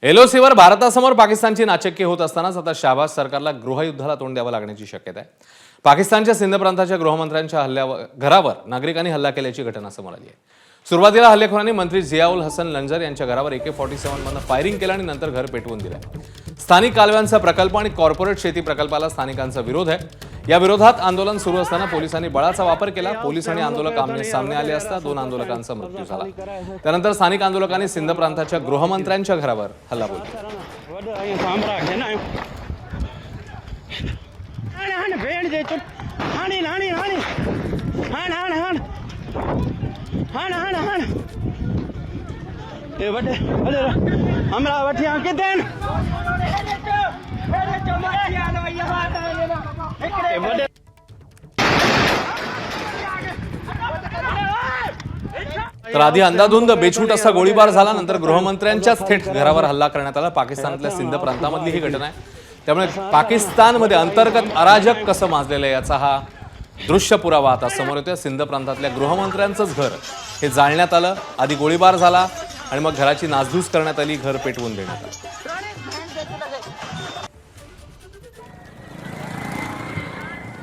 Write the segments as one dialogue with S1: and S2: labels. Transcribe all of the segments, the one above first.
S1: एलओसीवर भारतासमोर पाकिस्तानची नाचक्की होत असतानाच आता शाहबाज सरकारला गृहयुद्धाला तोंड द्यावं लागण्याची शक्यता आहे। पाकिस्तानच्या सिंध प्रांताच्या गृहमंत्र्यांच्या घरावर नागरिकांनी हल्ला केल्याची घटना समोर आली आहे। सुरुवातीला हल्लेखोरांनी मंत्री जियाउल हसन लंजर यांच्या घरावर AK-47 मधून फायरिंग केलं आणि नंतर घर पेटवून दिलं। स्थानिक कालव्यांचा प्रकल्प आणि कॉर्पोरेट शेती प्रकल्पाला स्थानिकांचा विरोध आहे। या विरोधात आंदोलन सुरू असताना पोलिसांनी बळाचा वापर केला। पोलीस आणि आंदोलक आमने सामने आले असता 2 आंदोलकांचा मृत्यू झाला। त्यानंतर स्थानिक आंदोलकांनी सिंध प्रांताच्या गृहमंत्र्यांच्या घरावर हल्लाबोल केला। तर आधी अंधाधुंद बेछूट असा गोळीबार झाला, नंतर गृहमंत्र्यांच्याच थेट घरावर हल्ला करण्यात आला। पाकिस्तानातल्या सिंध प्रांतामधली ही घटना आहे। त्यामुळे पाकिस्तानमध्ये अंतर्गत अराजक कसं माजलेलं आहे याचा हा दृश्य पुरावा आता समोर येतोय। सिंध प्रांतातल्या गृहमंत्र्यांचंच घर हे जाळण्यात आलं। आधी गोळीबार झाला आणि मग घराची नासधूस करण्यात आली, घर पेटवून देण्यात आलं।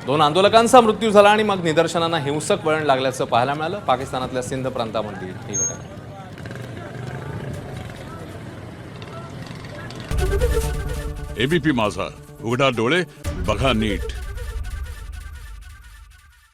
S1: 2 आंदोलकांचा मृत्यू झाला आणि मग निदर्शनांना हिंसक वळण लागल्याचं पाहायला मिळालं। पाकिस्तानातल्या सिंध प्रांतामधली ही घटना।
S2: एबीपी माझा, उघडा डोळे बघा नीट।